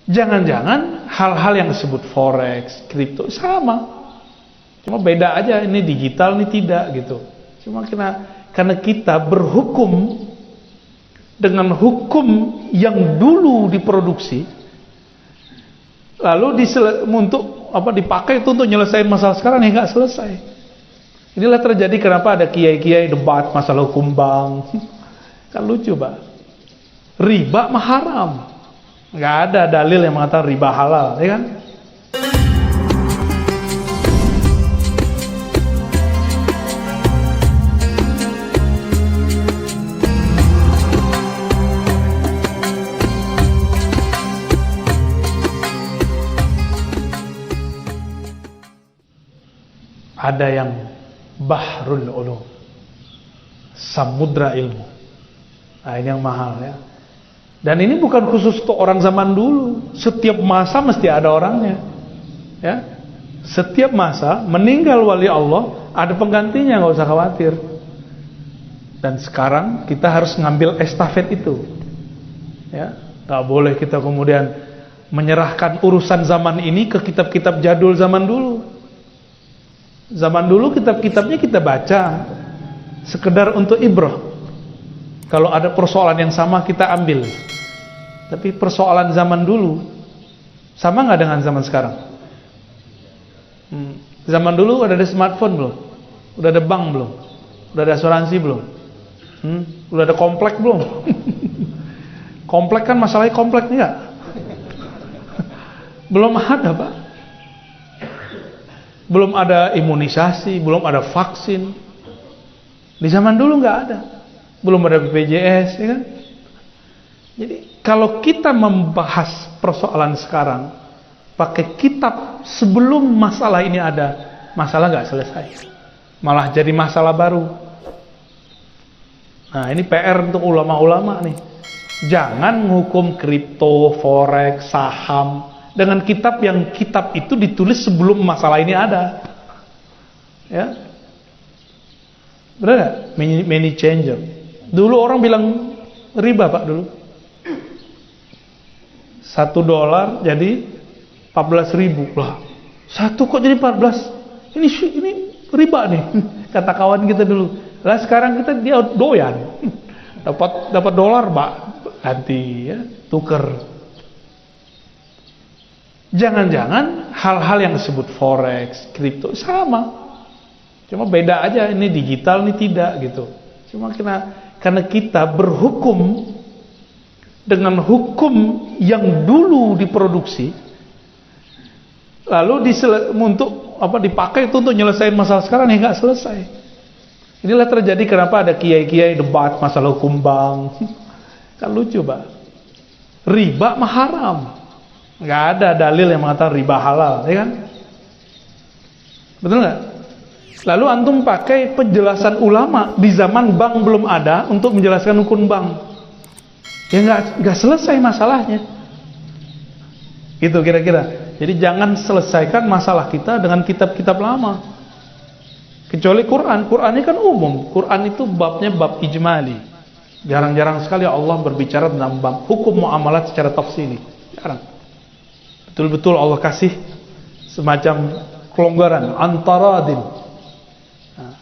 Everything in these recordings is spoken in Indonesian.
Jangan-jangan hal-hal yang disebut forex, kripto sama. Cuma beda aja, ini digital, ini tidak gitu. Cuma karena kita berhukum dengan hukum yang dulu diproduksi, lalu dipakai itu untuk nyelesain masalah sekarang yang nggak selesai. Inilah terjadi kenapa ada kiai-kiai debat masalah hukum bank. Kan lucu, Pak. Riba mah haram. Nggak ada dalil yang mengatakan riba halal, ya kan? Ada yang bahrul ulum, samudra ilmu. Nah, ini yang mahal ya. Dan ini bukan khusus untuk orang zaman dulu. Setiap masa mesti ada orangnya. Ya. Setiap masa meninggal wali Allah, ada penggantinya, nggak usah khawatir. Dan sekarang kita harus ngambil estafet itu. Ya, nggak boleh kita kemudian menyerahkan urusan zaman ini ke kitab-kitab jadul zaman dulu. Zaman dulu kitab-kitabnya kita baca sekedar untuk ibrah. Kalau ada persoalan yang sama kita ambil. Tapi persoalan zaman dulu sama nggak dengan zaman sekarang? Zaman dulu udah ada smartphone belum? Udah ada bank belum? Udah ada asuransi belum? Udah ada komplek belum? Komplek kan masalahnya komplek enggak? Belum ada, Pak. Belum ada imunisasi, belum ada vaksin. Di zaman dulu nggak ada. Belum ada BPJS, ya kan? Jadi kalau kita membahas persoalan sekarang pakai kitab sebelum masalah ini ada, masalah nggak selesai, malah jadi masalah baru. Nah, ini PR untuk ulama-ulama nih. Jangan menghukum kripto, forex, saham dengan kitab yang kitab itu ditulis sebelum masalah ini ada. Ya, benar nggak? Many changer. Dulu orang bilang riba, Pak, dulu. $1 jadi 14.000 lah. 1 kok jadi 14? Ini riba nih, kata kawan kita dulu. Lah sekarang dia doyan. Dapat dolar, Pak. Nanti ya, tuker. Jangan-jangan hal-hal yang disebut forex, kripto sama. Cuma beda aja, ini digital, ini tidak gitu. Cuma karena kita berhukum dengan hukum yang dulu diproduksi, lalu dipakai itu untuk nyelesain masalah sekarang yang nggak selesai. Inilah terjadi kenapa ada kiai-kiai debat masalah hukum bank. Kan lucu, Pak. Riba mah haram. Nggak ada dalil yang mengatakan riba halal, ya kan? Betul nggak? Lalu antum pakai penjelasan ulama di zaman bank belum ada untuk menjelaskan hukum bank. Ya nggak selesai masalahnya. Itu kira-kira. Jadi jangan selesaikan masalah kita dengan kitab-kitab lama. Kecuali Quran. Qurannya kan umum. Quran itu babnya bab ijmali. Jarang-jarang sekali Allah berbicara tentang bab hukum muamalat secara tafsili. Jarang. Betul-betul Allah kasih semacam kelonggaran antaradin. Nah,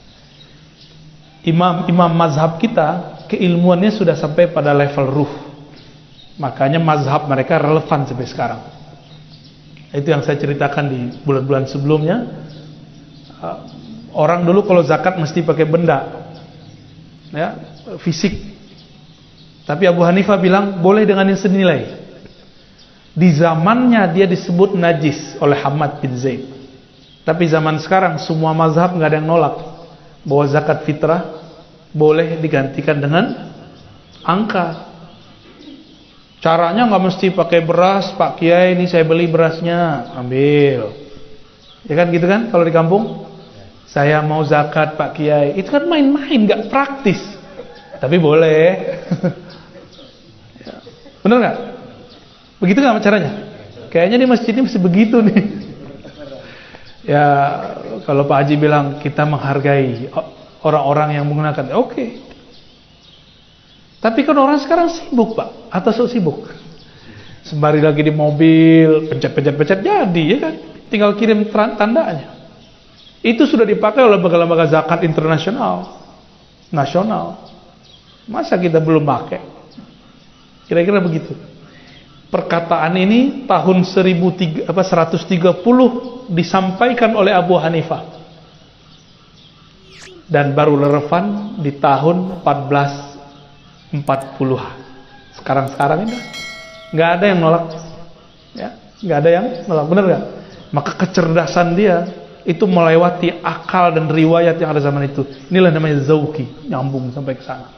imam mazhab kita keilmuannya sudah sampai pada level ruh. Makanya mazhab mereka relevan sampai sekarang. Itu yang saya ceritakan di bulan-bulan sebelumnya. Orang dulu kalau zakat mesti pakai benda, ya, fisik. Tapi Abu Hanifah bilang boleh dengan yang senilai. Di zamannya dia disebut najis oleh Hamad bin Zaid. Tapi zaman sekarang semua mazhab nggak ada yang nolak bahwa zakat fitrah boleh digantikan dengan angka. Caranya nggak mesti pakai beras, Pak Kiai, ini saya beli berasnya, ambil. Ya kan gitu kan kalau di kampung? Saya mau zakat, Pak Kiai. Itu kan main-main, nggak praktis. Tapi boleh. Bener nggak? Begitu nggak caranya? Kayaknya di masjid ini mesti begitu nih. Ya kalau Pak Haji bilang kita menghargai orang-orang yang menggunakan, oke. Tapi kan orang sekarang sibuk, Pak, atau sok sibuk. Sembari lagi di mobil, pencet jadi, ya kan? Tinggal kirim tandanya. Itu sudah dipakai oleh lembaga-lembaga zakat internasional, nasional. Masa kita belum pakai? Kira-kira begitu. Perkataan ini tahun 130 disampaikan oleh Abu Hanifah. Dan baru relevan di tahun 1440-an. Sekarang ini nggak ada yang nolak, ya, nggak ada yang nolak, benar nggak? Maka kecerdasan dia itu melewati akal dan riwayat yang ada zaman itu. Inilah namanya zauki, nyambung sampai ke sana.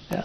Ya.